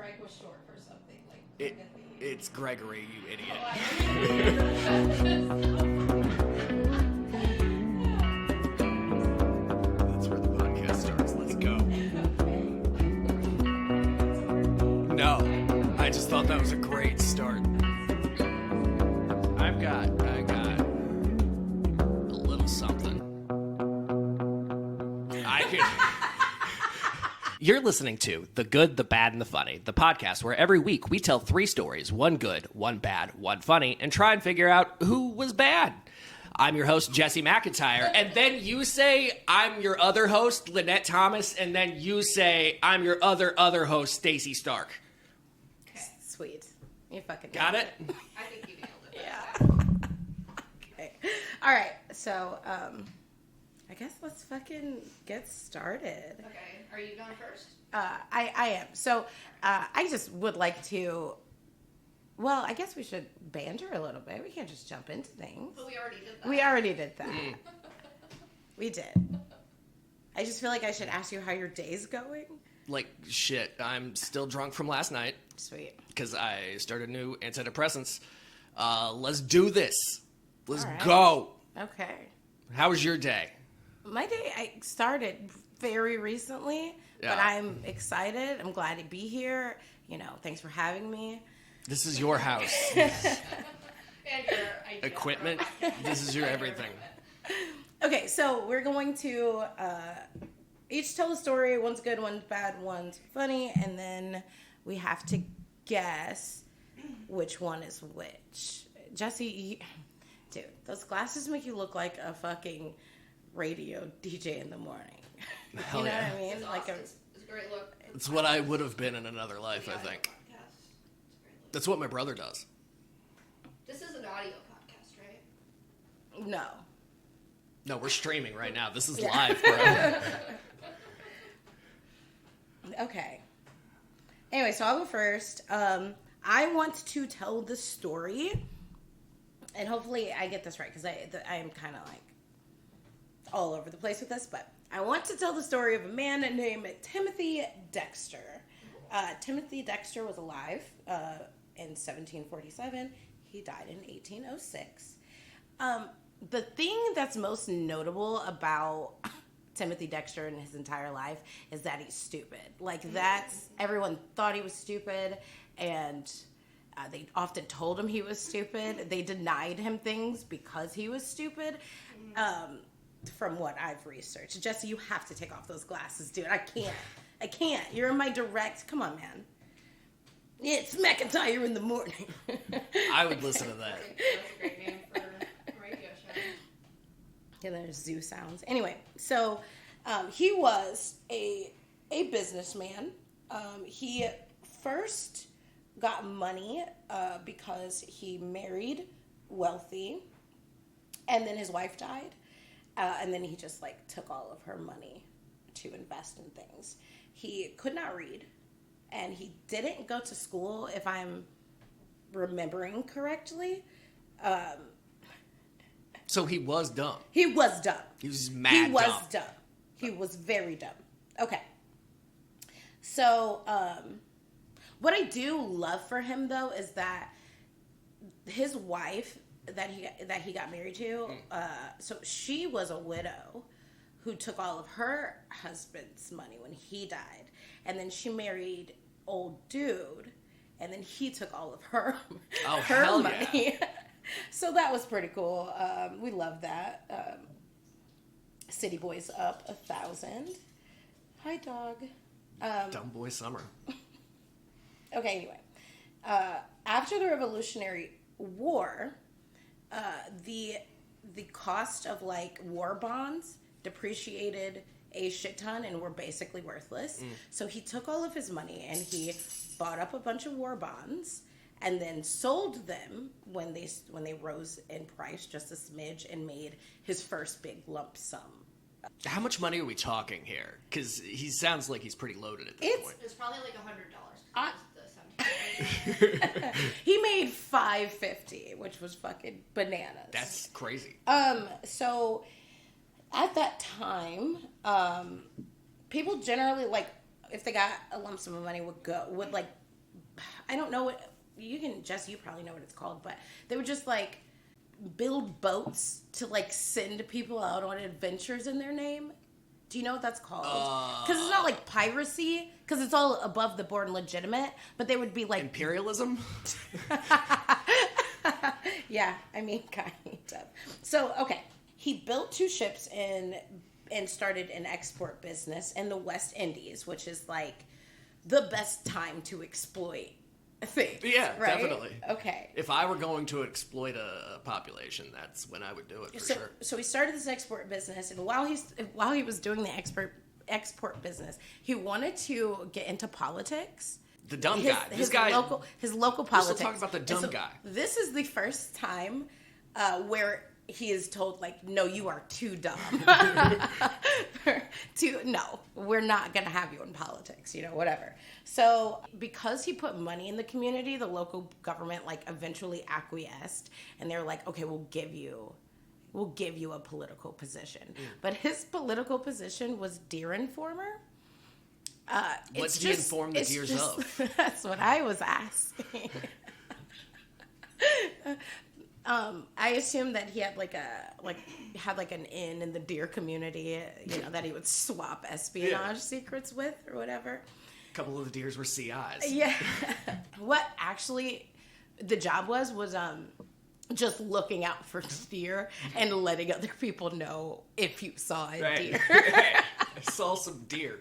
Greg was short for something like Gregathy. It's Gregory, you idiot. That's where the podcast starts. Let's go. No, I just thought that was a great start. I got a little something. You're listening to The Good, the Bad, and the Funny, the podcast where every week we tell 3 stories, one good, one bad, one funny, and try and figure out who was bad. I'm your host, Jesse McIntyre, and then you say, I'm your other host, Lynette Thomas, and then you say, I'm your other host, Stacey Stark. Okay. Sweet. You fucking got it? I think you nailed it. Yeah. Okay. All right. So, I guess let's fucking get started. Okay. Are you going first? I am. So, I just would like to. Well, I guess we should banter a little bit. We can't just jump into things. But we already did that. We already did that. We did. I just feel like I should ask you how your day's going. Like, shit, I'm still drunk from last night. Sweet. Because I started new antidepressants. Let's do this. Let's All right. go. Okay. How was your day? My day, I started very recently, Yeah. but I'm excited. I'm glad to be here. You know, thanks for having me. This is your house. And your idea Equipment. This is your everything. Okay, so we're going to each tell a story. One's good, one's bad, one's funny, and then we have to guess which one is which. Jesse, dude, those glasses make you look like a fucking radio DJ in the morning. Hell you know yeah. what I mean? It's Like awesome. It's a great look. It's what I would have been in another life, I Audio think. podcast. It's a great look. That's what my brother does. This is an audio podcast, right? No. No, we're streaming right now. This is Yeah. live, bro. Okay. Anyway, so I'll go first. I want to tell the story, and hopefully I get this right because I'm kind of like all over the place with this, but I want to tell the story of a man named Timothy Dexter. Timothy Dexter was alive in 1747. He died in 1806. The thing that's most notable about Timothy Dexter in his entire life is that he's stupid. Like, everyone thought he was stupid, and they often told him he was stupid. They denied him things because he was stupid. From what I've researched. Jesse, you have to take off those glasses, dude. I can't. You're in my direct. Come on, man. It's McIntyre in the morning. I would listen to that. That's a great name for a radio show. And there's zoo sounds. Anyway, so he was a businessman. He first got money because he married wealthy, and then his wife died. And then he just, took all of her money to invest in things. He could not read, and he didn't go to school, if I'm remembering correctly. So he was dumb. He was dumb. He was mad He was dumb. dumb. He was very dumb. Okay. So, what I do love for him, though, is that his wife that he got married to, so she was a widow who took all of her husband's money when he died, and then she married old dude, and then he took all of her hell money. Yeah. So that was pretty cool. We love that. City Boys up 1,000. Hi, dog. Dumb boy summer. Okay, anyway. After the Revolutionary War, the cost of war bonds depreciated a shit ton and were basically worthless. So he took all of his money and he bought up a bunch of war bonds and then sold them when they rose in price just a smidge and made his first big lump sum. How much money are we talking here? Because he sounds like he's pretty loaded at this point. It's probably like $100. He made $550, which was fucking bananas. That's crazy. So at that time, people generally if they got a lump sum of money would I don't know what, Jess, you probably know what it's called, but they would just like build boats to like send people out on adventures in their name. Do you know what that's called? Because it's not like piracy, because it's all above the board and legitimate, but they would be like... Imperialism? Yeah, I mean, kind of. So, okay, he built 2 ships and started an export business in the West Indies, which is like the best time to exploit things. Yeah, right? definitely. Okay. If I were going to exploit a population, that's when I would do it for sure. So he started this export business, and while he was doing the export business, he wanted to get into politics. The dumb guy. His local politics. We're talking about the dumb guy. This is the first time where he is told, like, no, you are too dumb. No, we're not going to have you in politics, whatever. So because he put money in the community, the local government, like, eventually acquiesced. And they're like, okay, we'll give you a political position. But his political position was deer informer. What did he inform the deers of? That's what I was asking. I assume that he had an in the deer community, that he would swap espionage secrets with or whatever. A couple of the deers were CIs. Yeah. What actually the job was just looking out for deer and letting other people know if you saw a deer. Right. I saw some deer.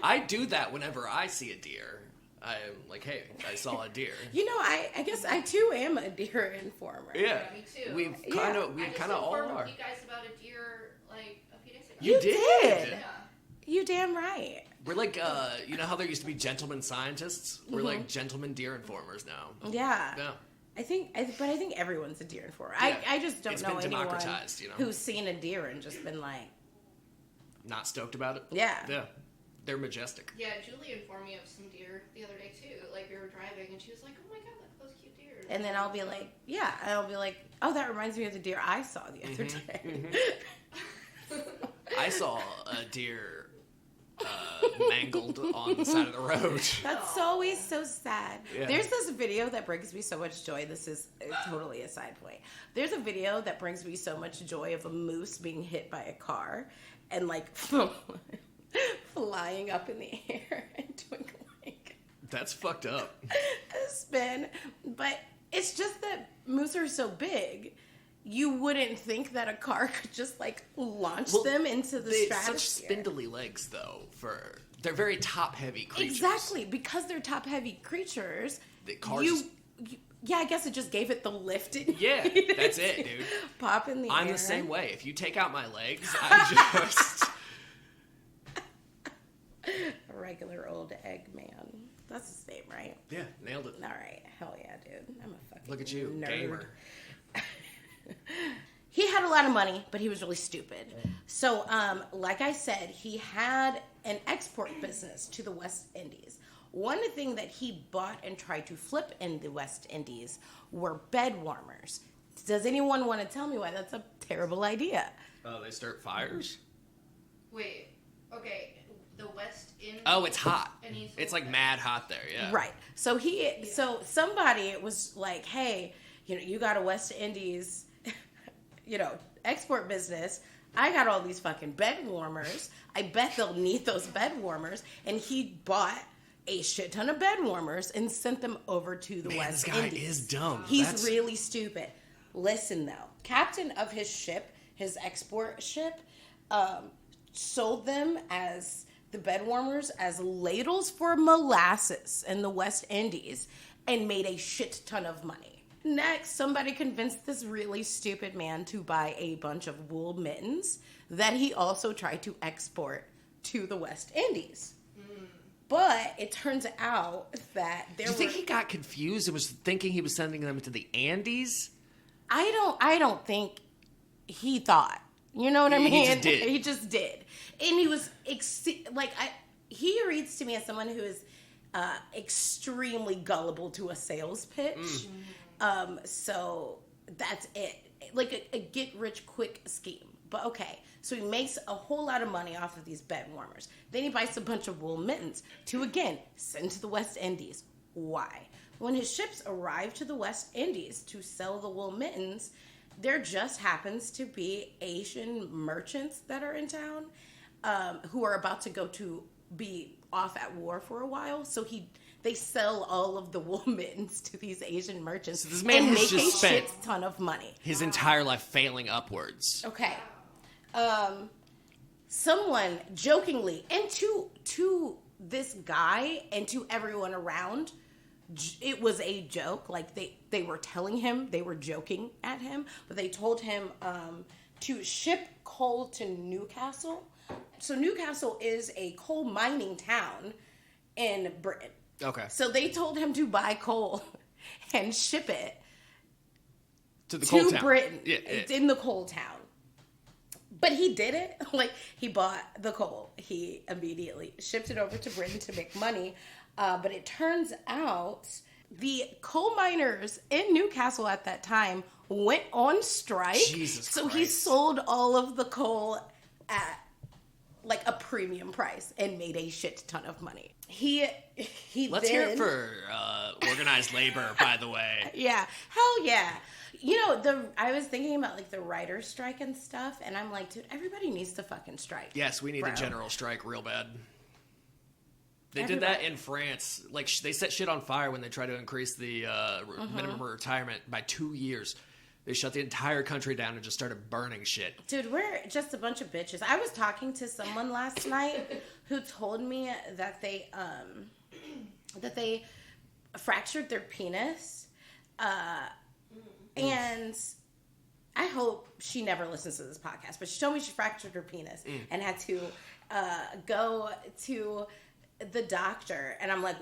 I do that whenever I see a deer. I'm like, hey, I saw a deer. I guess I too am a deer informer. Yeah, me too. We kind of all are. You guys about a deer like a few days ago. You did. Yeah. You damn right. We're like, you know how there used to be gentlemen scientists? We're like gentlemen deer informers now. Yeah. Yeah. I think everyone's a deer informer. Yeah. I just don't It's know been anyone democratized, who's seen a deer and just been like, not stoked about it. Yeah. Yeah. They're majestic. Yeah, Julie informed me of some deer the other day too. Like we were driving and she was like, "Oh my god, look at those cute deer." and then I'll be like, oh, that reminds me of the deer I saw the other day. I saw a deer mangled on the side of the road. That's always so sad. Yeah. There's this video that brings me so much joy. This is totally a side point. There's a video that brings me so much joy of a moose being hit by a car and like flying up in the air and doing like That's fucked up. a spin. But it's just that moose are so big. You wouldn't think that a car could just like launch them into the stratosphere. Such spindly legs, though. They're very top-heavy creatures. Exactly, because they're top-heavy creatures. The cars. Yeah, I guess it just gave it the lift. Yeah, that's it, dude. Pop in the air. I'm the same way. If you take out my legs, I'm just a regular old Eggman. That's his name, right? yeah, nailed it. All right, hell yeah, dude. I'm a fucking Look at you, nerd. gamer. He had a lot of money, but he was really stupid. So, like I said, he had an export business to the West Indies. One thing that he bought and tried to flip in the West Indies were bed warmers. Does anyone want to tell me why that's a terrible idea? Oh, they start fires? Wait. Okay. The West Indies. Oh, it's hot. And he's It's like mad hot there, yeah. Right. So so somebody was like, hey, you got a West Indies, export business. I got all these fucking bed warmers. I bet they'll need those bed warmers. And he bought a shit ton of bed warmers and sent them over to the West this guy Indies. is dumb. He's really stupid. Listen, though. Captain of his ship, his export ship, sold them as the bed warmers as ladles for molasses in the West Indies and made a shit ton of money. Next, somebody convinced this really stupid man to buy a bunch of wool mittens that he also tried to export to the West Indies. But it turns out that Do you think he got confused and was thinking he was sending them to the Andes? I don't think he thought. You know what I mean? He just did. He just did. And he was he reads to me as someone who is extremely gullible to a sales pitch. So that's it. Like a get rich quick scheme. But okay, so he makes a whole lot of money off of these bed warmers. Then he buys a bunch of wool mittens to again send to the West Indies. why. When his ships arrive to the West Indies to sell the wool mittens, there just happens to be Asian merchants that are in town who are about to go to be off at war for a while. So they sell all of the wool mittens to these Asian merchants, So this man and has make just a spent shit ton of money. his entire life failing upwards. Okay. Someone jokingly, and to this guy and to everyone around, it was a joke. Like they were telling him, they were joking at him, but they told him to ship coal to Newcastle. So Newcastle is a coal mining town in Britain. Okay. So they told him to buy coal and ship it To the coal to town. Britain. Yeah, It's in the coal town. But he did it. Like, he bought the coal. He immediately shipped it over to Britain to make money. But it turns out the coal miners in Newcastle at that time went on strike. Jesus so he Christ. sold all of the coal at like a premium price and made a shit ton of money. Let's hear it for organized labor, by the way. Yeah, hell yeah. You know, I was thinking about like the writer's strike and stuff, and I'm like, dude, everybody needs to fucking strike. Yes, we need Bro. a general strike real bad. They did that in France. Like, they set shit on fire when they tried to increase the minimum retirement by 2 years. They shut the entire country down and just started burning shit. Dude, we're just a bunch of bitches. I was talking to someone last night who told me that they fractured their penis, and I hope she never listens to this podcast, but she told me she fractured her penis and had to go to the doctor, and I'm like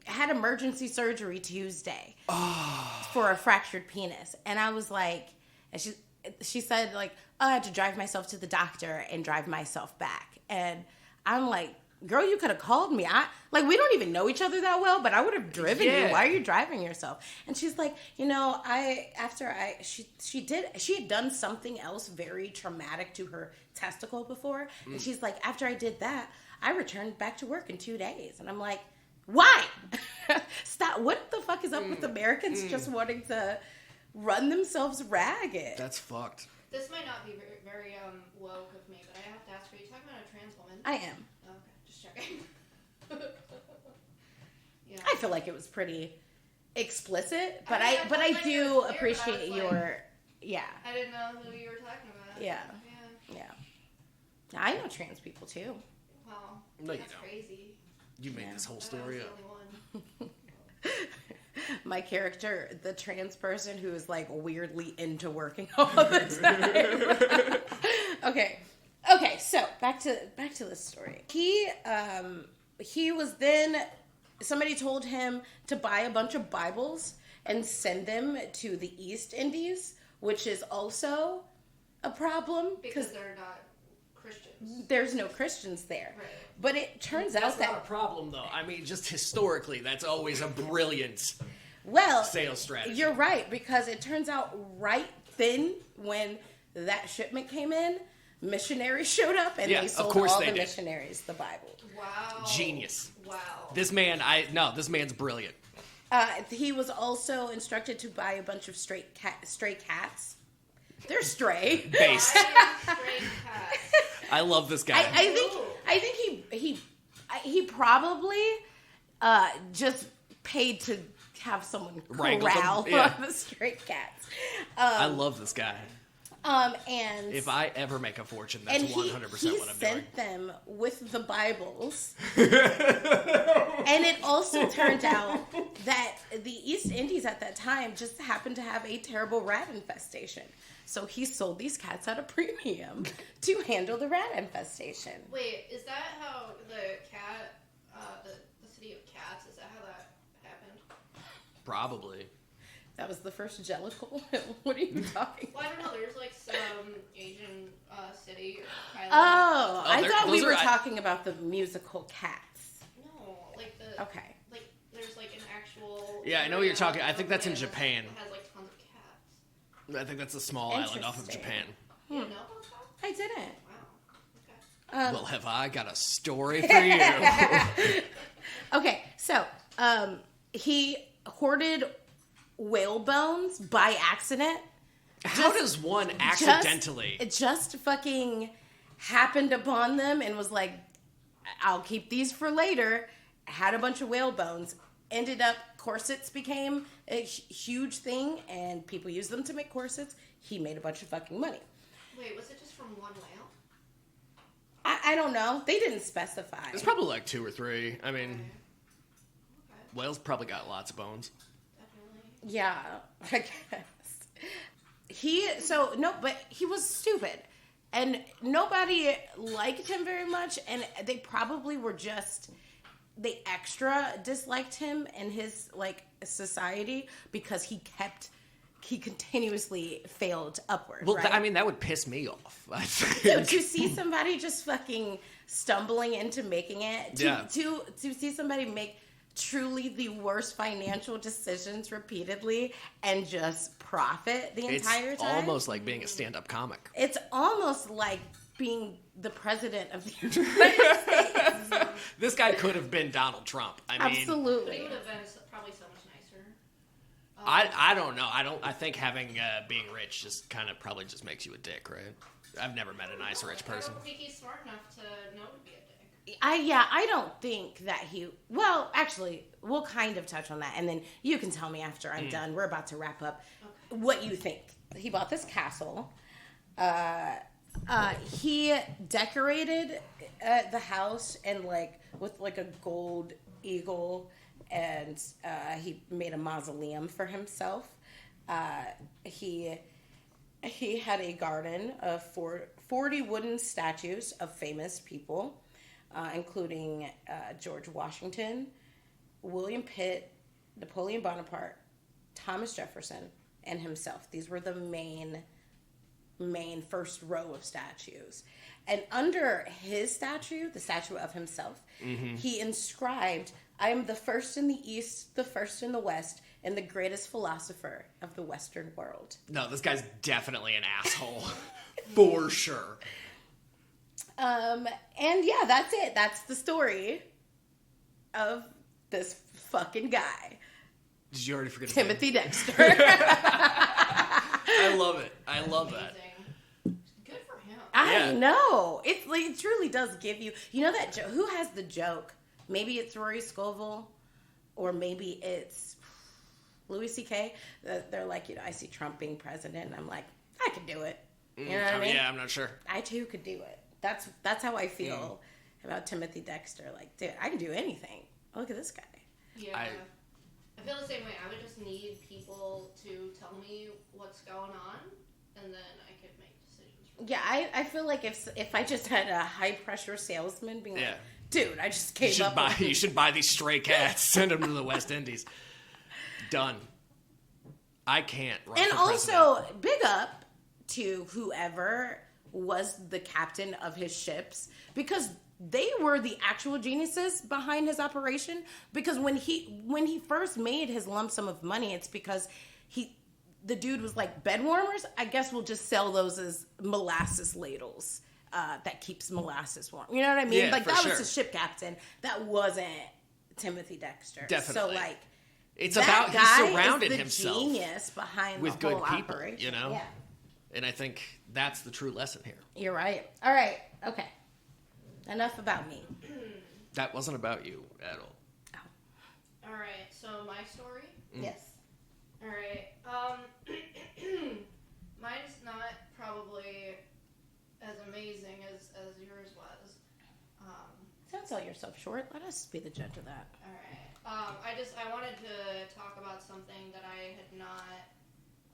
had emergency surgery Tuesday for a fractured penis, and I was like, and she said like, oh, I had to drive myself to the doctor and drive myself back, and I'm like, girl, you could have called me. We don't even know each other that well, but I would have driven you. Why are you driving yourself? And she's like, you know, she had done something else very traumatic to her testicle before. And she's like, after I did that, I returned back to work in 2 days. And I'm like, why? Stop. What the fuck is up with Americans just wanting to run themselves ragged? That's fucked. This might not be very woke of me, but I have to ask, are you talking about a trans woman? I am. Okay, just checking. Yeah. I feel like it was pretty explicit, but I I like do it was clear, appreciate but I was your yeah. I didn't know who you were talking about. Yeah. Yeah. Yeah. I know trans people too. Wow. No, you That's don't. crazy. You made this whole I thought I story was up. the only one. My character, the trans person who is like weirdly into working all the time. Okay, so back to this story. He was then, somebody told him to buy a bunch of Bibles and send them to the East Indies, which is also a problem Because they're not Christians. there's no Christians there. Right. But it turns That's out not a that, problem, though. I mean, just historically, that's always a brilliant well, sales strategy. you're right, because it turns out right then when that shipment came in, missionaries showed up and Yeah, they of sold course all they the did. missionaries the Bible. Wow. Genius. Wow. This man's brilliant. He was also instructed to buy a bunch of stray cats. They're stray. Based. Straight cat. I love this guy. I think he probably just paid to have someone Wrangle them, corral yeah. the stray cats. I love this guy. And If I ever make a fortune, that's and 100% he what I'm doing. sent them with the Bibles. And it also turned out that the East Indies at that time just happened to have a terrible rat infestation. So he sold these cats at a premium to handle the rat infestation. Wait, is that how the cat, the city of cats, is that how that happened? Probably. That was the first Jellicle. What are you talking about? Well, I don't know. There's like some Asian city or island. Oh, I thought we those were are- talking about the musical Cats. No, like the. Okay. Like there's like an actual. Yeah, I know what you're talking- I area think that's in of land Japan. that has like tons of cats. I think that's a small island off of Interesting. Japan. You didn't know about that? I didn't. Wow. Okay. Well, have I got a story for you? Okay, so He hoarded whale bones by accident. How does one accidentally? It just fucking happened upon them and was like, I'll keep these for later. Had a bunch of whale bones. Ended up, corsets became a huge thing, and people used them to make corsets. He made a bunch of fucking money. Wait, was it just from one whale? I don't know. They didn't specify. It's probably like 2 or 3. I mean, Okay. whales probably got lots of bones. Definitely. Yeah, I guess. But he was stupid. And nobody liked him very much, and they probably were just, they extra disliked him in his, like, society because he continuously failed upward, Well, right? I mean, that would piss me off. I So think. to see somebody just fucking stumbling into making it, to see somebody make truly the worst financial decisions repeatedly and just profit the entire time. It's almost like being a stand-up comic. It's almost like being the president of the United States. This guy could have been Donald Trump. I mean, But he Absolutely. would have been probably so much nicer. I don't know. I think having being rich just kind of probably just makes you a dick, right? I've never met a nice rich person. I don't think he's smart enough to know to be a dick. I don't think that he. Well, actually, we'll kind of touch on that, and then you can tell me after I'm done. We're about to wrap up. Okay. What you think? He bought this castle. He decorated the house and with a gold eagle, and he made a mausoleum for himself. He had a garden of 40 wooden statues of famous people, including George Washington, William Pitt, Napoleon Bonaparte, Thomas Jefferson, and himself. These were the main first row of statues. And under his statue, the statue of himself, he inscribed, "I am the first in the East, the first in the West, and the greatest philosopher of the Western world." No, this guy's definitely an asshole. For sure. And yeah, that's it. That's the story of this fucking guy, Did you already forget his name? Timothy Dexter. I love it. I love that. Amazing. Good for him. I know. It truly does give you, that joke. Who has the joke? Maybe it's Rory Scovel, or maybe it's Louis C.K. They're like, I see Trump being president, and I'm like, I could do it. You know what I mean? Yeah, I'm not sure. I too could do it. That's how I feel about Timothy Dexter. Like, dude, I can do anything. Look at this guy. Yeah. I feel the same way. I would just need people to tell me what's going on, and then I could make decisions. Yeah, I feel like if I just had a high pressure salesman being like, Yeah. dude, I just came up with You should buy these stray cats. Send them to the West Indies. Done. I can't run And for also, president. big up to whoever was the captain of his ships, because they were the actual geniuses behind his operation. Because when he first made his lump sum of money, it's because the dude was like, bed warmers, I guess we'll just sell those as molasses ladles that keeps molasses warm. You know what I mean? Yeah, like, for that sure. was the ship captain. That wasn't Timothy Dexter. Definitely. So, like, It's that about he guy surrounded is the himself genius behind with the good whole people, operation. you know? Yeah. And I think that's the true lesson here. You're right. All right. Okay. Enough about me. That wasn't about you at all. All right. So my story. Yes. All right. Mine's not probably as amazing as yours was. Don't sell yourself short. Let us be the judge of that. All right. I wanted to talk about something that I had not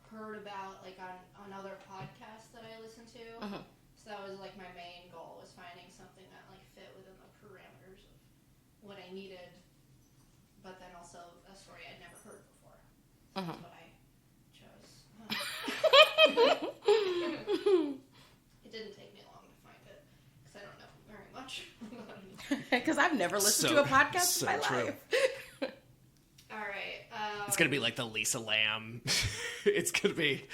heard about, like on other podcasts that I listen to. Mhm. So that was like my main goal, was finding something that like fit within the parameters of what I needed, but then also a story I'd never heard before. So that's what I chose. It didn't take me long to find it because I don't know very much about anything. Because I've never listened to a podcast in my true. life. All right. It's going to be like the Lisa Lamb. It's going to be...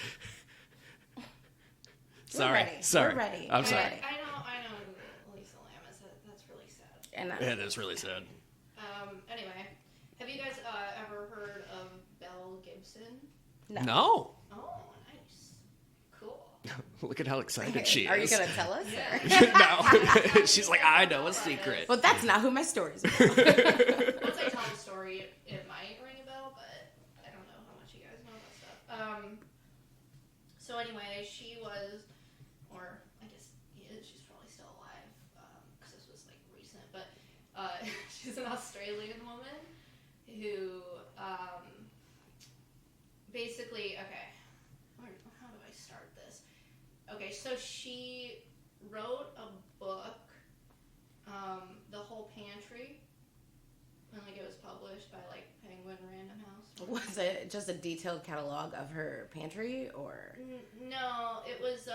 Sorry. We're ready. I'm We're sorry. ready. I know who Lisa Lamb is. That's really sad. And Yeah, that's really sad. Anyway, have you No. Oh, nice. Cool. Look at how excited she is. Are you going to tell us? Yeah. No. She's like, I know a secret. Well, that's not who my story is about. Once I tell the story, it might ring a bell, but I don't know how much you guys know about stuff. So anyway, she was, or I guess he is, she's probably still alive, because this was like recent, but she's an Australian woman who, basically, okay, how do I start this? Okay, so she wrote a book, The Whole Pantry, and like it was published by like Penguin Random House. Was it just a detailed catalog of her pantry, or? No, it was,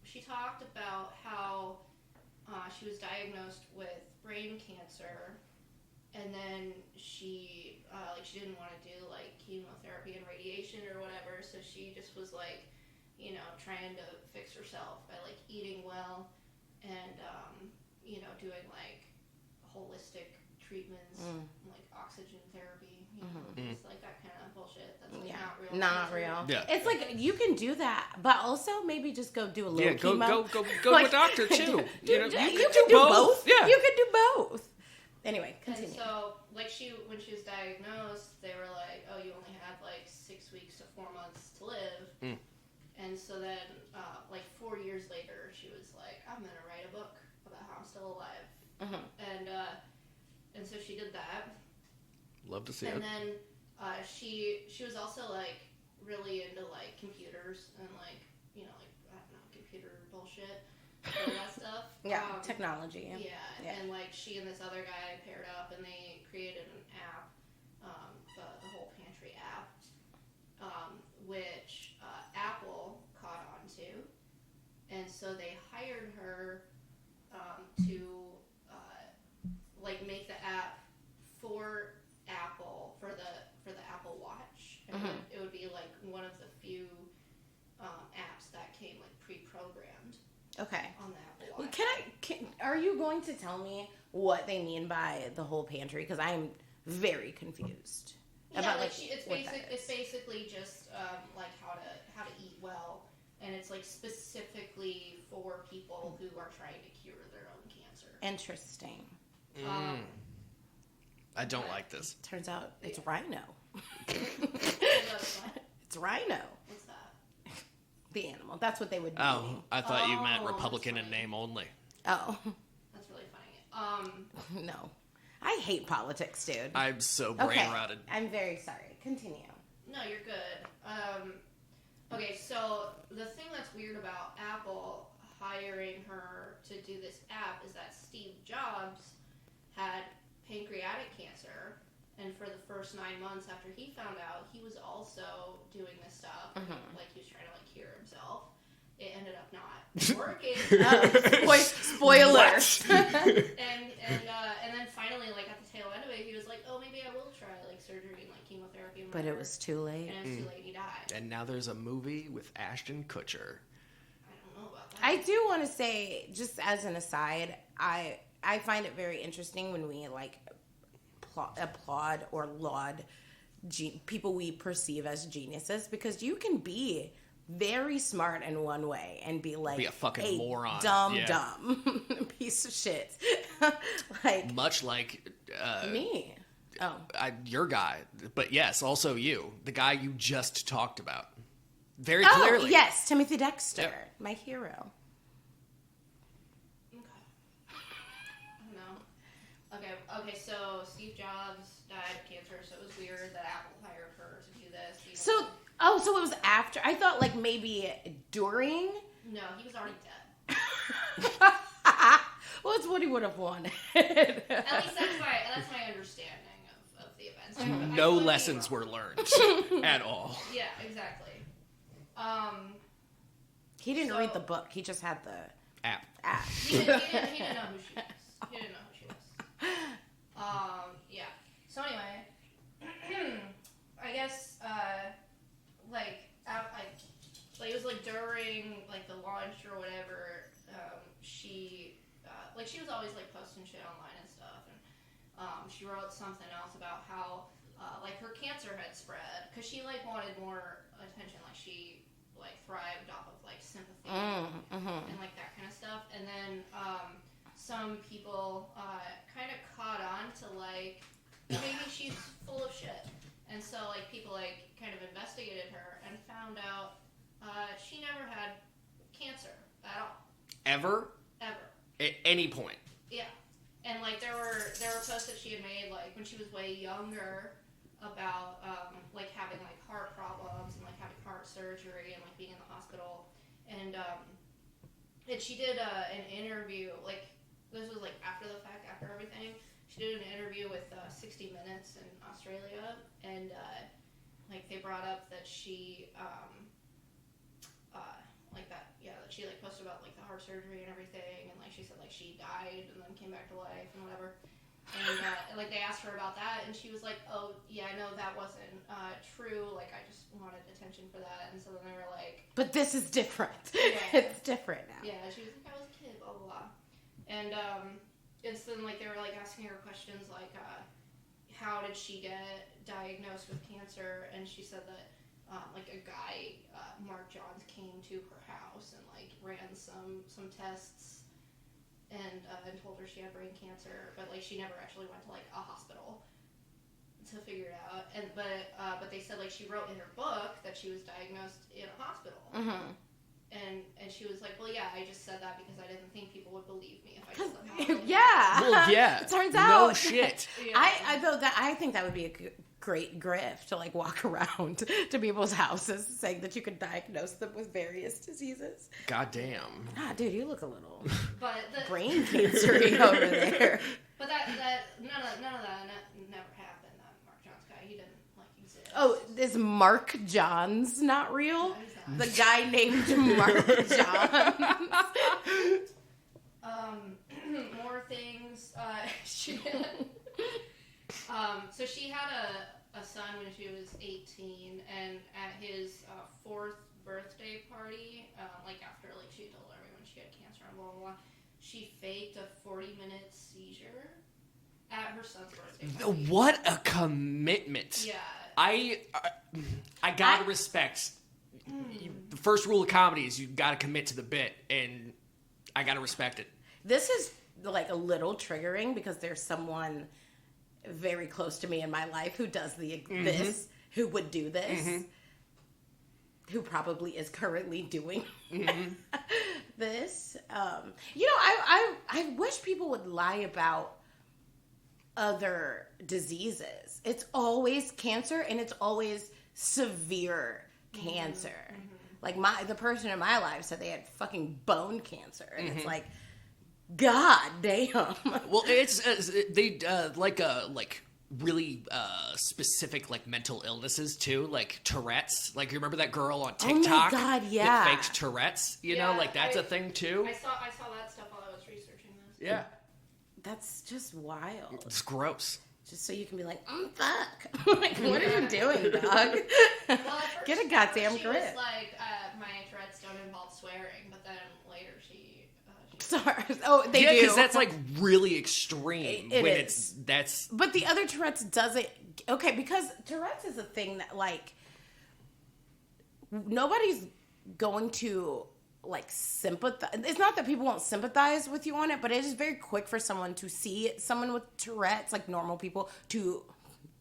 she talked about how she was diagnosed with brain cancer, and then she didn't want to do like chemotherapy and radiation or whatever, so she just was like, you know, trying to fix herself by like eating well and doing like holistic treatments, like oxygen therapy, just like that kind of bullshit. That's like not real. Not real. Yeah. It's like you can do that, but also maybe just go do a little chemo. Go Like, to a doctor too. You can do both. Yeah. You can do both. Anyway, continue. And so, like, when she was diagnosed, they were like, "Oh, you only have like 6 weeks to 4 months to live." And so then, like 4 years later, she was like, "I'm gonna write a book about how I'm still alive." And so she did that. Love to see And it. then she was also like really into like computers and like I don't know, computer bullshit, all that stuff. Yeah, technology. Yeah, and like she and this other guy paired up and they created an app, the Whole Pantry app, which Apple caught on to, and so they hired her to like make the app for Apple for the Apple Watch, and it would be like one of the few apps that came like pre-programmed. Okay. On the Apple Watch. Are you going to tell me what they mean by the whole pantry? Because I am very confused about it's basically just like how to eat well, and it's like specifically for people who are trying to cure their own cancer. Interesting. I don't like this. Turns out it's rhino. It's rhino. What's that? The animal. That's what they would be. Oh, I thought you meant Oh, Republican that's in funny. name only. Oh. That's really funny. No. I hate politics, dude. I'm so brain rotted. I'm very sorry. Continue. No, you're good. Okay, so the thing that's weird about Apple hiring her to do this app is that Steve Jobs had pancreatic cancer, and for the first 9 months after he found out, he was also doing this stuff, like he was trying to like cure himself. It ended up not working. Spoiler. And then finally, like at the tail end of it, he was like, "Oh, maybe I will try like surgery and like chemotherapy." And But it whatever. was too late. And it was too late. He died. And now there's a movie with Ashton Kutcher. I don't know about that. I do want to say, just as an aside, I find it very interesting when we like applaud or laud people we perceive as geniuses, because you can be very smart in one way and be like a fucking moron. dumb piece of shit. Like Much like me. Oh, your guy, but yes, also you, the guy you just talked about, very clearly. Yes, Timothy Dexter, Yep. my hero. Okay. I don't know. Okay. So Steve Jobs died of cancer, so it was weird that Apple hired her to do this. So it was after. I thought like maybe during. No, he was already dead. Well, it's what he would have wanted. At least that's my understanding of the events. I No could be lessons wrong. were learned at all. Yeah, exactly. He didn't read the book. He just had the App. He didn't know who she was. He didn't know who she was. Yeah. So anyway, I guess it was like during like the launch or whatever. She was always like posting shit online and stuff, and she wrote something else about how like her cancer had spread because she like wanted more attention. Like she like thrived off of like sympathy and like that kind of stuff. And then some people kind of caught on to like maybe she's full of shit. And so like people like kind of investigated her and found out she never had cancer at all. Ever? Ever. At any point. Yeah. And like there were posts that she had made like when she was way younger about like having like heart problems and like having heart surgery and like being in the hospital. And she did an interview, like this was like after the fact, after everything. She did an interview with 60 Minutes in Australia, and like they brought up that she that she like posted about like the heart surgery and everything, and like she said like she died and then came back to life and whatever. And like they asked her about that, and she was like, "Oh yeah, no, that wasn't true. Like I just wanted attention for that." And so then they were like, "But this is different. Yeah. It's different now." Yeah, she was like, "I was a kid, blah blah blah," and so then like they were like asking her questions like, "How did she get diagnosed with cancer?" And she said that like a guy, Mark Johns, came to her house and like ran some tests. And told her she had brain cancer, but like she never actually went to like a hospital to figure it out. And but they said like she wrote in her book that she was diagnosed in a hospital. Mm-hmm. And she was like, well, yeah, I just said that because I didn't think people would believe me if I told them. Yeah. Well, yeah. It turns out. No shit. Yeah. I think that would be a great grift to like walk around to people's houses saying that you could diagnose them with various diseases. God damn. Ah, dude, you look a little brain cancery cancery over there. But that none of that never happened. That Mark Johns guy, he didn't like exist. Oh, is Mark Johns not real? No, the guy named Mark Johns. More things she did. So she had a son when she was 18, and at his 4th birthday party, like after like she told everyone she had cancer and blah blah blah, she faked a 40-minute seizure at her son's birthday party. What a commitment! Yeah, I gotta respect. The first rule of comedy is you gotta commit to the bit, and I gotta respect it. This is like a little triggering because there's someone very close to me in my life who does this, who would do this, who probably is currently doing this. I wish people would lie about other diseases. It's always cancer, and it's always severe cancer. Mm-hmm. Like the person in my life said they had fucking bone cancer, and it's like, God damn. Well, it's they like really specific like mental illnesses too, like Tourette's. Like you remember that girl on TikTok? Oh my God, yeah. That faked Tourette's. You know, like that's a thing too. I saw that stuff while I was researching this. Yeah. That's just wild. It's gross. Just so you can be like, fuck. Like, what are you doing, dog? Well, get a goddamn she grip. Was like, my Tourette's don't involve swearing, but then later she Sorry. Oh, they do. Yeah, because that's like really extreme. It when is. That's. But the other Tourette's doesn't. Okay, because Tourette's is a thing that like nobody's going to like sympathize. It's not that people won't sympathize with you on it, but it is very quick for someone to see someone with Tourette's, like normal people, to.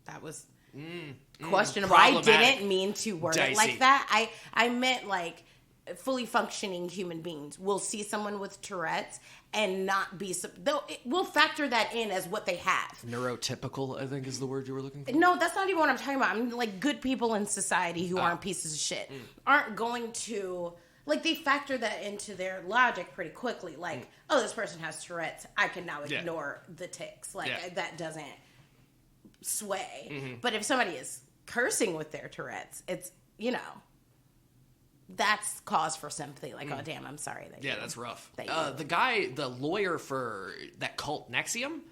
That was questionable. I didn't mean to word it like that. I meant like fully functioning human beings will see someone with Tourette's and not be. We'll factor that in as what they have. Neurotypical, I think, is the word you were looking for. No, that's not even what I'm talking about. I'm like good people in society who aren't pieces of shit aren't going to. Like, they factor that into their logic pretty quickly. Like, oh, this person has Tourette's. I can now ignore the tics. Like, that doesn't sway. Mm-hmm. But if somebody is cursing with their Tourette's, it's, that's cause for sympathy. Like, oh, damn, I'm sorry. That's rough. The lawyer for that cult NXIVM,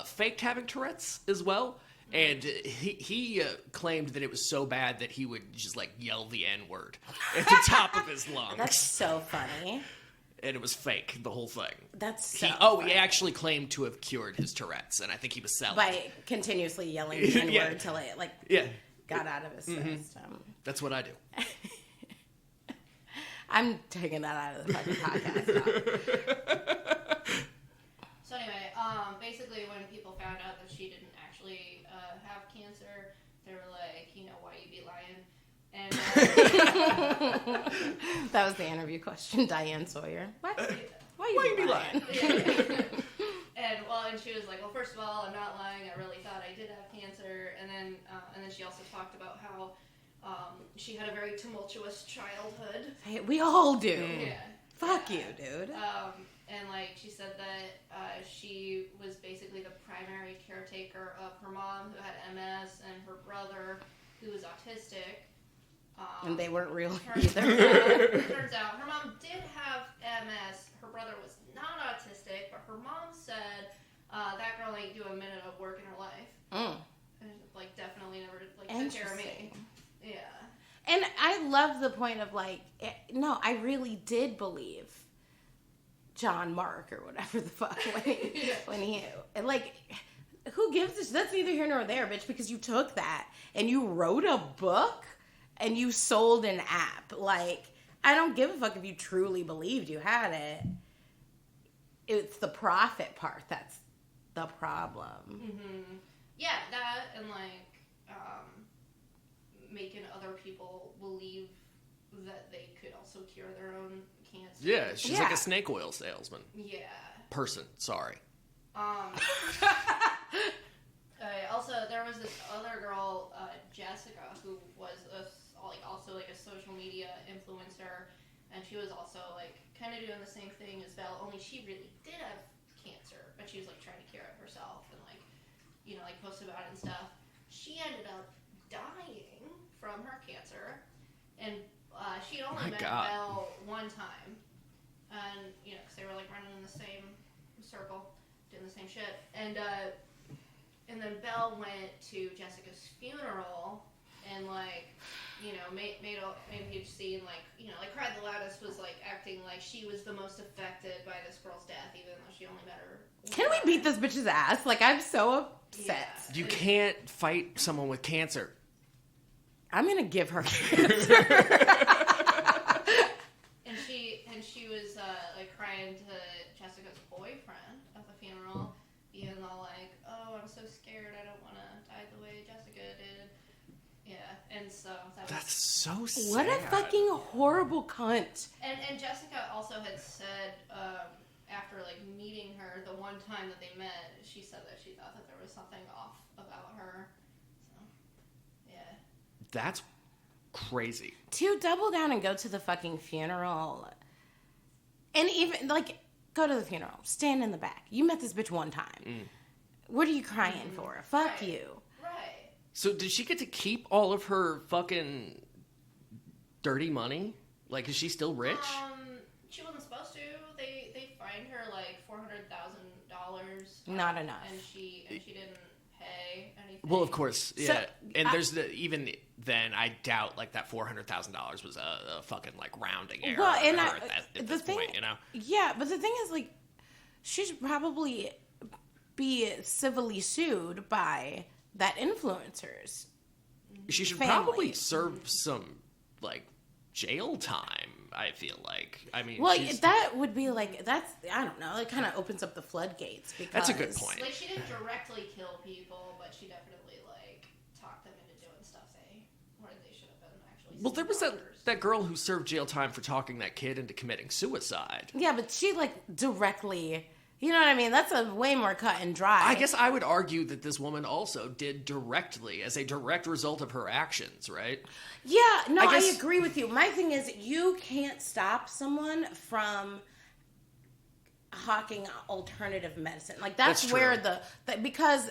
faked having Tourette's as well. And he claimed that it was so bad that he would just like yell the N-word at the top of his lungs. That's so funny. And it was fake, the whole thing. That's so he actually claimed to have cured his Tourette's, and I think he was selling by continuously yelling the N-word until it got out of his system. That's what I do. I'm taking that out of the fucking podcast. So anyway, basically when people found out that she didn't actually have cancer, they were like, why you be lying? And that was the interview question, Diane Sawyer. What? Why you be lying? And she was like, well, first of all, I'm not lying. I really thought I did have cancer. And then she also talked about how she had a very tumultuous childhood. Hey, we all do. Yeah. Fuck you, dude. And she said that she was basically the primary caretaker of her mom, who had MS, and her brother, who was autistic. And they weren't real either. Turns out her mom did have MS. Her brother was not autistic, but her mom said that girl ain't do a minute of work in her life. And, definitely never took care of me. Yeah. And I love the point of no, I really did believe John Mark or whatever the fuck when he who gives a shit? That's neither here nor there, bitch, because you took that and you wrote a book and you sold an app. I don't give a fuck if you truly believed you had it. It's the profit part that's the problem. Mm-hmm. Yeah, that and making other people believe that they could also cure their own cancer. Yeah, she's like a snake oil salesman. Yeah. Person, sorry. Also, there was this other girl, Jessica, who was also a social media influencer, and she was also kind of doing the same thing as Belle, only she really did have cancer, but she was trying to cure it herself and posted about it and stuff. She ended up dying from her cancer, and she had only met Belle one time, and because they were running in the same circle, doing the same shit, and then Belle went to Jessica's funeral and made a huge scene, cried the loudest, was acting like she was the most affected by this girl's death, even though she only met her. Can we beat this bitch's ass? I'm so upset. Yeah. You can't fight someone with cancer. I'm gonna give her cancer. and she was crying to Jessica's boyfriend at the funeral, being all oh, I'm so scared, I don't want to die the way Jessica did. Yeah, and so that's so sad. What a fucking horrible cunt. And Jessica also had said after meeting her the one time that they met, she said that she thought that there was something off about her. So yeah, that's crazy. To double down and go to the fucking funeral, and even go to the funeral, stand in the back. You met this bitch one time. What are you crying for? Fuck you. Right. So did she get to keep all of her fucking dirty money? Is she still rich? She wasn't supposed to. They fined her $400,000. Not enough. And she didn't pay anything. Well, of course, yeah. So, and there's even then, I doubt that $400,000 was a fucking rounding error. Well, and at this point, Yeah, but the thing is, she should probably be civilly sued by that influencers. She should family. probably serve some jail time. I feel like. I mean, well, that would be that's, I don't know. It kind of opens up the floodgates because that's a good point. She didn't directly kill people, but she definitely talked them into doing stuff they should have been actually. Well, there was that girl who served jail time for talking that kid into committing suicide. Yeah, but she directly. You know what I mean? That's a way more cut and dry. I guess I would argue that this woman also did directly, as a direct result of her actions, right? Yeah, no, I agree with you. My thing is, you can't stop someone from hawking alternative medicine. That's where because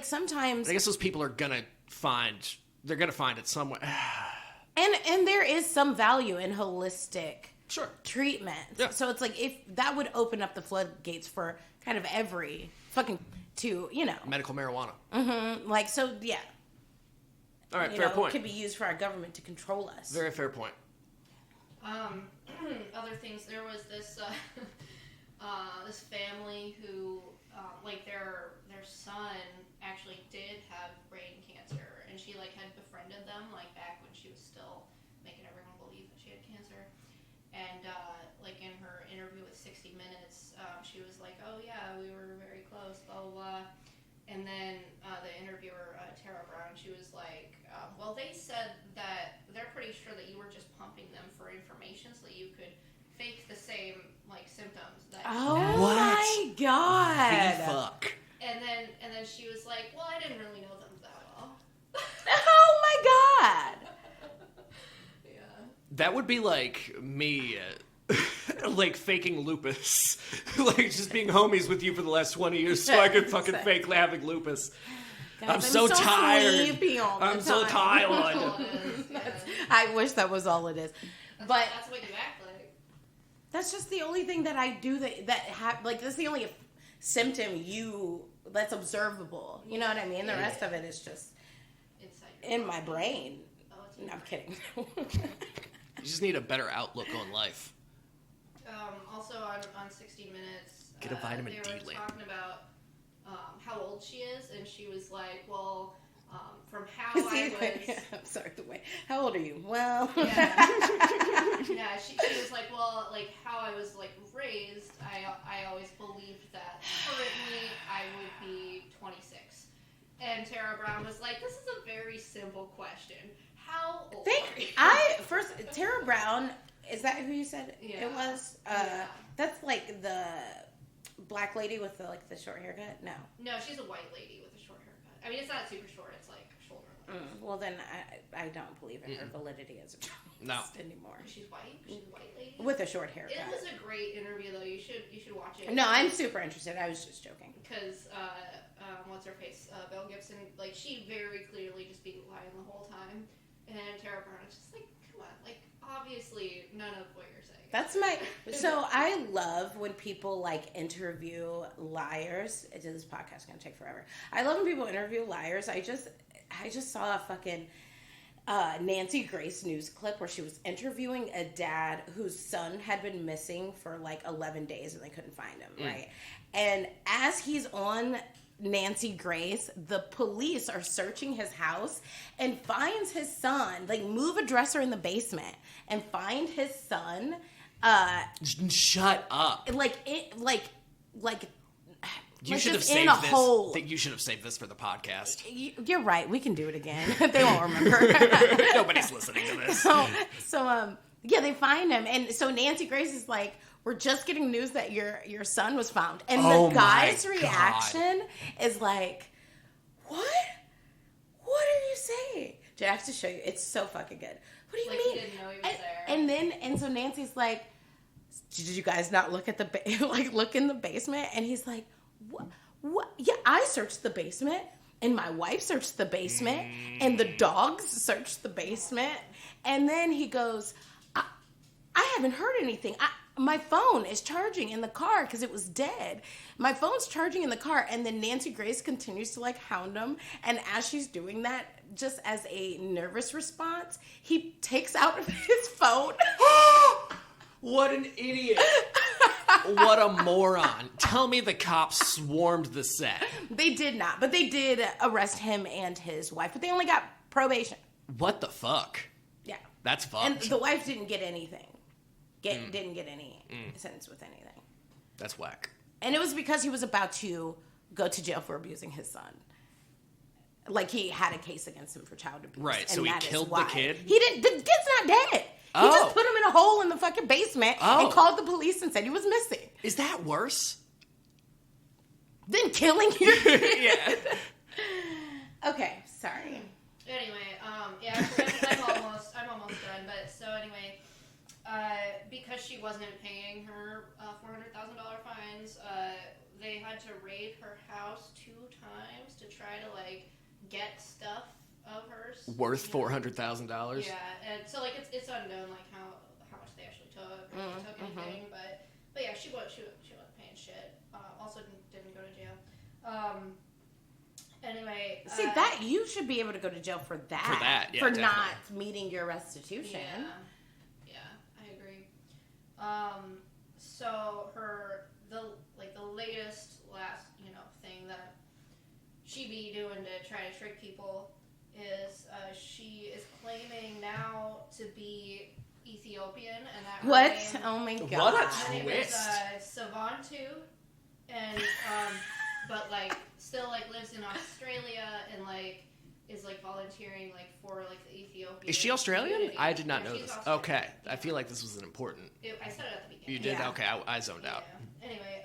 sometimes I guess those people are gonna find it somewhere. and there is some value in holistic. Sure. Treatment. Yeah. So it's if that would open up the floodgates for kind of every fucking medical marijuana. Mm-hmm. So yeah. All right, fair point. It could be used for our government to control us. Very fair point. Other things. There was this this family who, like their son actually did have brain cancer, and she like had befriended them like back when she was still making everyone believe that she had cancer. And like in her interview with 60 Minutes, she was like, "Oh yeah, we were very close, blah blah blah." And then the interviewer, Tara Brown, she was like, "Well, they said that they're pretty sure that you were just pumping them for information so that you could fake the same like symptoms that." Oh What? my god! The fuck. And then she was like, "Well, I didn't really know them that well." Oh my god! Yeah. That would be like me, like faking lupus, like just being homies with you for the last 20 years so I could fucking fake having lupus. Guys, I'm so tired. sleepy all the I'm so That's tired. all it is, yeah. I wish that was all it is, but That's what you act like. that's just the only thing that I do like that's the only symptom that's observable. You know what I mean? The rest of it is just Inside your in my brain. Oh, it's in No, your I'm kidding. You just need a better outlook on life. Also on 60 Minutes, Get a vitamin they D were lamp. talking about how old she is, and she was like, "Well, from how See, I was." I'm sorry. How old are you? Well, Yeah, she was like, "Well, like how I was like raised, I always believed that currently I would be 26." And Tara Brown was like, "This is a very simple question. How old are you?" Tara Brown, is that who you said Yeah. it was? Yeah. That's like the black lady with the short haircut? No. No, she's a white lady with a short haircut. I mean, it's not super short. It's like shoulder length. Well, then I don't believe in her validity as a journalist anymore. She's white. She's a white lady. With a short haircut. It was a great interview, though. You should watch it. No, I'm super interested. I was just joking. Because what's her face, Bill Gibson, like she very clearly just be lying the whole time, and Tara Brown is just like, come on, like obviously none of what you're saying. So I love when people like interview liars. This podcast is gonna take forever. I love when people interview liars. I just saw a fucking Nancy Grace news clip where she was interviewing a dad whose son had been missing for like 11 days and they couldn't find him, right? And as he's on Nancy Grace, the police are searching his house and finds his son, like move a dresser in the basement and find his son Shut up. You should have saved this. Hole. You should have saved this for the podcast. You're right. We can do it again. They won't remember. Nobody's listening to this. Yeah, they find him, and so Nancy Grace is like, "We're just getting news that your son was found," and the guy's reaction is like, "What? What are you saying?" Dude, I have to show you. It's so fucking good. What do you mean? He didn't know he was there. And so Nancy's like, "Did you guys not look at look in the basement?" And he's like, What? Yeah, I searched the basement, and my wife searched the basement, and the dogs searched the basement. And then he goes, I haven't heard anything. My phone is charging in the car because it was dead. My phone's charging in the car. And then Nancy Grace continues to like hound him. And as she's doing that, just as a nervous response, he takes out his phone. What an idiot. What a moron. Tell me the cops swarmed the set. They did not, but they did arrest him and his wife, but they only got probation. What the fuck? Yeah. That's fucked. And the wife didn't get anything. Didn't get any sentence with anything. That's whack. And it was because he was about to go to jail for abusing his son. Like he had a case against him for child abuse. Right, and so he that is killed the why. kid? He didn't. The kid's not dead. He just put him in a hole in the fucking basement and called the police and said he was missing. Is that worse? Than killing your kid? Yeah. Okay, sorry. Anyway, yeah, I'm almost done. But so anyway, because she wasn't paying her $400,000 fines, they had to raid her house 2 times to try to like get stuff of hers Worth $400,000? Yeah, and so like it's unknown like how much they actually took, or if they took anything, but yeah, she wasn't paying shit. Also didn't go to jail. Anyway, See that you should be able to go to jail for that. For that, yeah, for definitely. not meeting your restitution. Yeah, I So the latest thing that she be doing to try to trick people is she is claiming now to be Ethiopian, and that What? Name, Oh my god! What a her name twist! is Savantu, and but still lives in Australia and is volunteering for the Ethiopian. Is she Australian? community. I did not know she's this. Australian. Okay, I feel like this was an important. I said it at the beginning. You did? Yeah. Okay, I zoned out. Yeah. Anyway,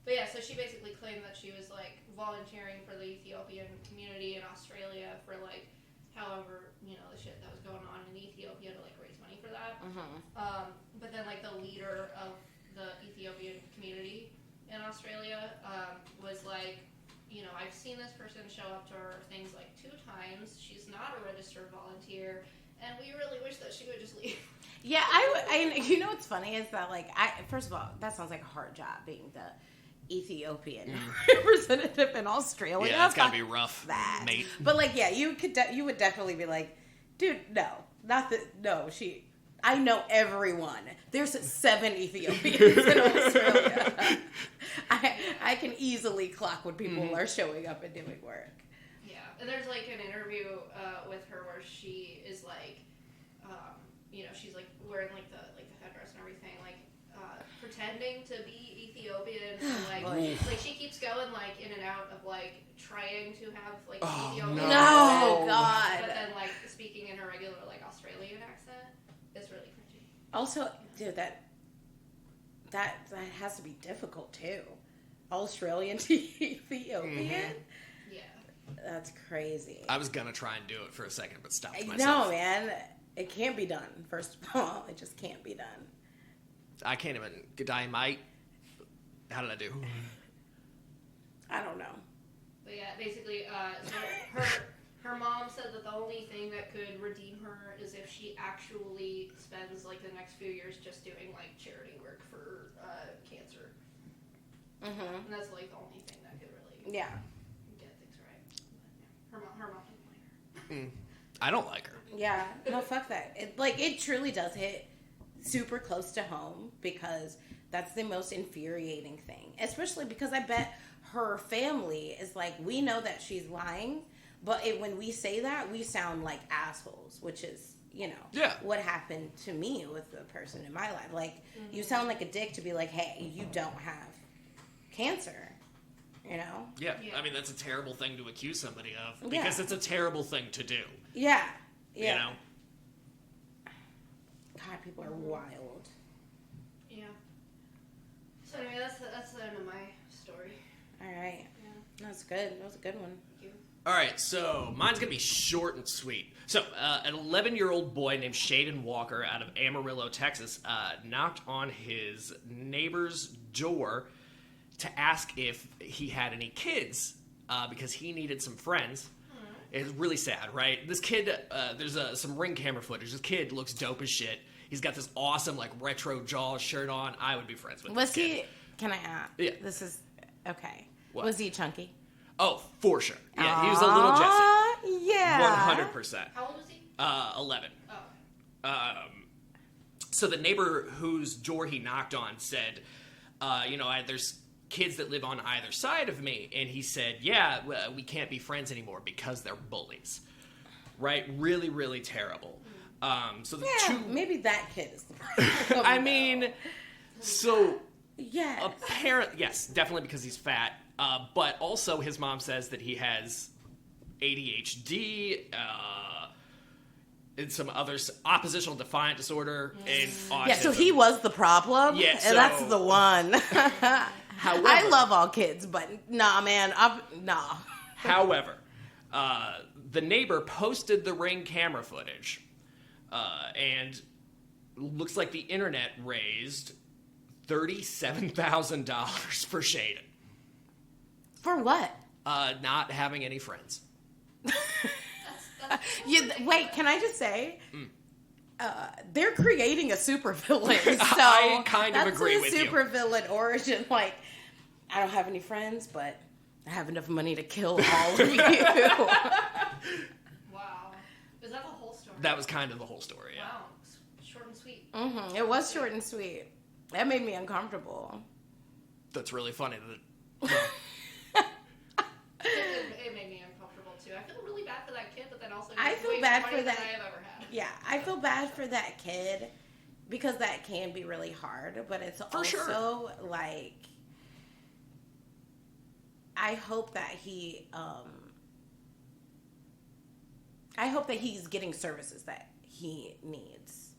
but yeah, so she basically claimed that she was volunteering for the Ethiopian community in Australia for however the shit that was going on in Ethiopia to raise money for that. But then the leader of the Ethiopian community in Australia was I've seen this person show up to our things 2 times. She's not a registered volunteer, and we really wish that she would just leave. Yeah, you know what's funny is that first of all, that sounds like a hard job being the Ethiopian representative in Australia. Yeah, it's gotta be rough, that. mate. But you would definitely be dude, no, not that. No, I know everyone. There's 7 Ethiopians in Australia. I can easily clock when people are showing up and doing work. Yeah, and there's an interview with her where she is she's wearing the headdress and everything, pretending to be Ethiopian, and she keeps going in and out of trying to have Ethiopian. No, God. But then speaking in her regular Australian accent is really cringy. Also, dude, that has to be difficult too. Australian to Ethiopian. Yeah, that's crazy. I was gonna try and do it for a second, but stopped myself. No, man, it can't be done. First of all, it just can't be done. I can't even. G'day, mate. How did I do? I don't know. but yeah, basically, so her mom said that the only thing that could redeem her is if she actually spends the next few years just doing charity work for cancer. Mm-hmm. And that's the only thing that could really Yeah. get things right. But, yeah, her mom didn't like her. I don't like her. Yeah. No, fuck that. It truly does hit super close to home because that's the most infuriating thing. Especially because I bet her family is we know that she's lying, but when we say that, we sound like assholes, which is, Yeah. what happened to me with the person in my life. You sound like a dick to be hey, you don't have cancer, Yeah. Yeah. I mean, that's a terrible thing to accuse somebody of because it's a terrible thing to do. Yeah. You know? God, people are wild. Yeah. So anyway, that's the end of my story. All right. Yeah. That's good. That was a good one. Thank you. All right, so mine's going to be short and sweet. So, an 11-year-old boy named Shaden Walker out of Amarillo, Texas, knocked on his neighbor's door to ask if he had any kids because he needed some friends. It's really sad, right? This kid, there's some Ring camera footage. This kid looks dope as shit. He's got this awesome, retro Jaws shirt on. I would be friends with Was this kid. he? Can I ask? Yeah. This is okay. What? Was he chunky? Oh, for sure. Yeah, he was a little Jesse. Yeah. 100%. How old was he? 11. Oh. So the neighbor whose door he knocked on said, there's kids that live on either side of me. And he said, yeah, we can't be friends anymore because they're bullies. Right? Really, really terrible. So the two... maybe that kid is the problem. I mean, so... Yes. Yes, definitely because he's fat. But also his mom says that he has ADHD, and some other oppositional defiant disorder, and autism. Yeah, so he was the problem. Yeah, and so- that's the one. However, I love all kids, but nah, man, nah. However, the neighbor posted the Ring camera footage, and looks like the internet raised $37,000 for Shaden. For what? Not having any friends. Wait, can I just say? They're creating a supervillain. So I kind of agree with you. That's a supervillain origin. I don't have any friends, but I have enough money to kill all of you. Wow. Is that the whole story? That was kind of the whole story, yeah. Wow. Short and sweet. sweet. Mm-hmm. It was short and sweet. That made me uncomfortable. That's really funny. It made me uncomfortable too. I feel really bad for that kid, but then also I feel bad for that. than I have ever had. Yeah, I feel bad for that kid because that can be really hard, but it's For also sure. like I hope that he's getting services that he needs.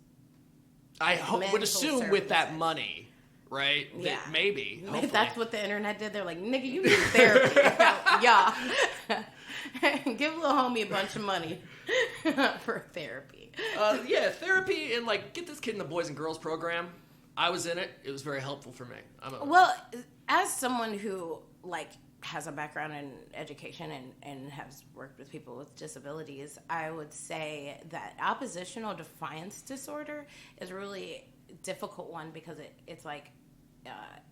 I would Mental assume with that services. money, right? Yeah. That maybe. If Hopefully. that's what the internet did, they're like, nigga, you need therapy. Yeah. Give little homie a bunch of money for therapy. Yeah, therapy and like get this kid in the Boys and Girls program. I was in it. It was very helpful for me. Well, as someone who like has a background in education and has worked with people with disabilities, I would say that oppositional defiance disorder is a really difficult one because it's like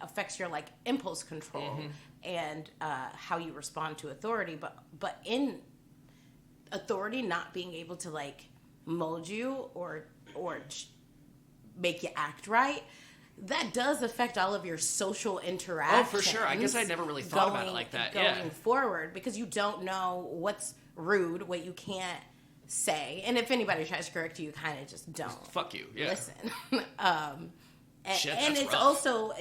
affects your like impulse control and how you respond to authority, but in authority not being able to like mold you or make you act right, that does affect all of your social interactions. Oh, for sure. I guess I never really thought about it like that. Going forward, because you don't know what's rude, what you can't say, and if anybody tries to correct you, you kind of just don't. Fuck you. Yeah. Listen. Shit, And that's it's rough. also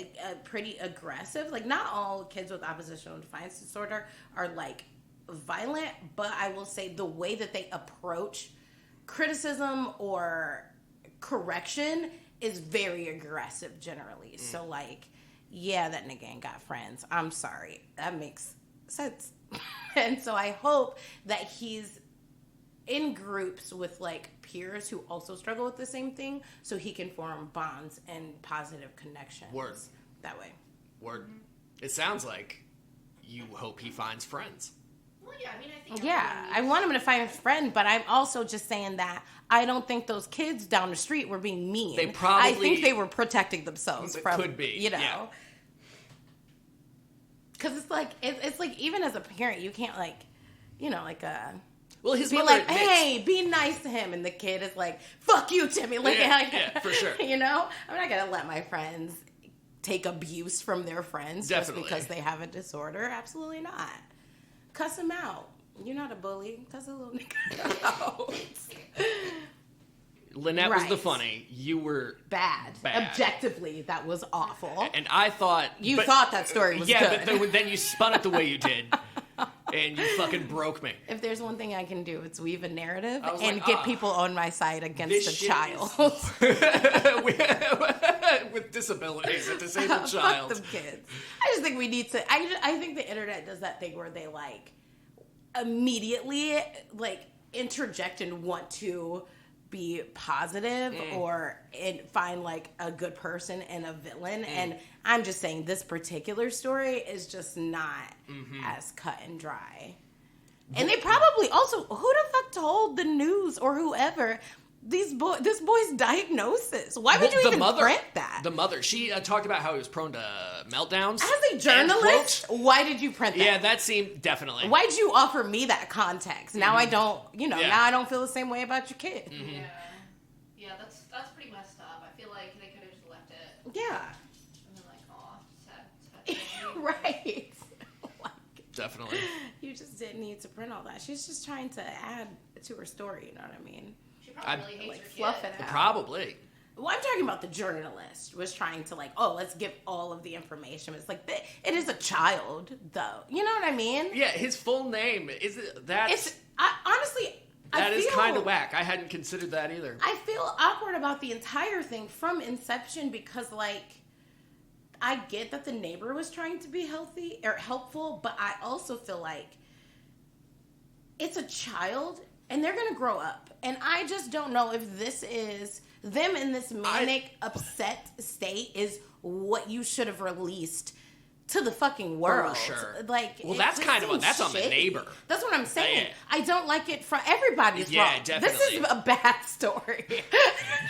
pretty aggressive. Like, not all kids with oppositional defiance disorder are like violent, but I will say the way that they approach criticism or correction is very aggressive generally. So like, yeah, that nigga ain't got friends. I'm sorry. That makes sense. And so I hope that he's in groups with like peers who also struggle with the same thing so he can form bonds and positive connections. Word. That way. Word. It sounds like you hope he finds friends. Well, yeah, I mean, I think. Yeah, everyone I needs- want him to find a friend, but I'm also just saying that I don't think those kids down the street were being mean. They probably- I think they were protecting themselves It from, could be, you know. yeah. Because it's like, even as a parent, you can't like, you know, like Well, his be mother like, admits- hey, be nice to him, and the kid is like, fuck you, Timmy. Like, Yeah, for sure. You know, I'm not gonna let my friends take abuse from their friends Definitely. just because they have a disorder. Absolutely not. Cuss them out. You're not a bully. Cuss a little nigga out. Lynette was the Right. funny. You were Bad. Bad. Objectively, that was awful. and I thought You thought that story was yeah, good. but then you spun it the way you did, and you fucking broke me. If there's one thing I can do, it's weave a narrative I was and like, get people on my side against this a shit child. With disabilities, a disabled Fuck child. them kids. I just think we need to. I think the internet does that thing where they like immediately like interject and want to be positive or find like a good person and a villain. And I'm just saying this particular story is just not as cut and dry. And they probably also, who the fuck told the news or whoever this boy's diagnosis? Why would you even print that? The mother, she talked about how he was prone to meltdowns. As a and journalist, quotes. why did you print that? Yeah, that seemed definitely. Why'd you offer me that context? Now I don't, Yeah. now I don't feel the same way about your kid. Yeah, yeah, that's pretty messed up. I feel like they could have just left it Yeah. and been like, "Aw, sad." Right. Like, Definitely. you just didn't need to print all that. She's just trying to add to her story, you know what I mean? She probably really hates Like her kid. fluff it out. Probably. Well, I'm talking about the journalist was trying to like, oh, let's give all of the information. It's like, it is a child, though. You know what I mean? Yeah, his full name is that. Honestly, That is feel- kind of whack. I hadn't considered that either. I feel awkward about the entire thing from inception because, like, I get that the neighbor was trying to be healthy or helpful, but I also feel like it's a child and they're going to grow up. And I just don't know if this is them in this manic, upset state is what you should have released to the fucking world. sure. Like, Well, it that's just kind of seems that's on the shitty. neighbor. That's what I'm saying. Yeah. I don't like it from everybody's Yeah, wrong. definitely. This is a bad story.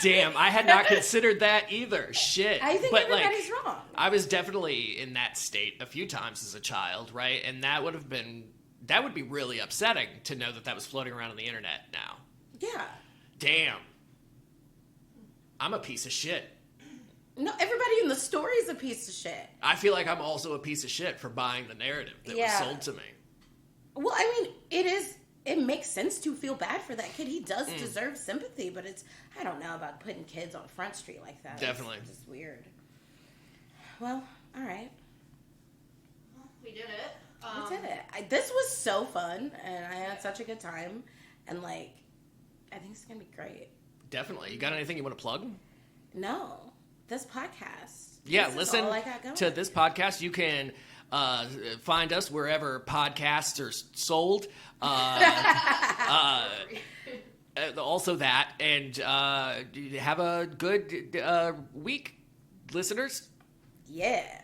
Damn, I had not considered that either. Shit. I think But, everybody's like, wrong. I was definitely in that state a few times as a child, right? And that would be really upsetting to know that was floating around on the internet now. Yeah. Damn. I'm a piece of shit. No, everybody in the story is a piece of shit. I feel like I'm also a piece of shit for buying the narrative that was sold to me. Well, I mean, it makes sense to feel bad for that kid. He does deserve sympathy, but I don't know about putting kids on Front Street like that. Definitely. It's just weird. Well, all right. We did it. We did it. This was so fun, and I had such a good time. And, like, I think it's going to be great. Definitely. You got anything you want to plug? No. This podcast. Yeah, this listen is all I got going. to this podcast. You can find us wherever podcasts are sold. Also that. And have a good week, listeners. Yeah.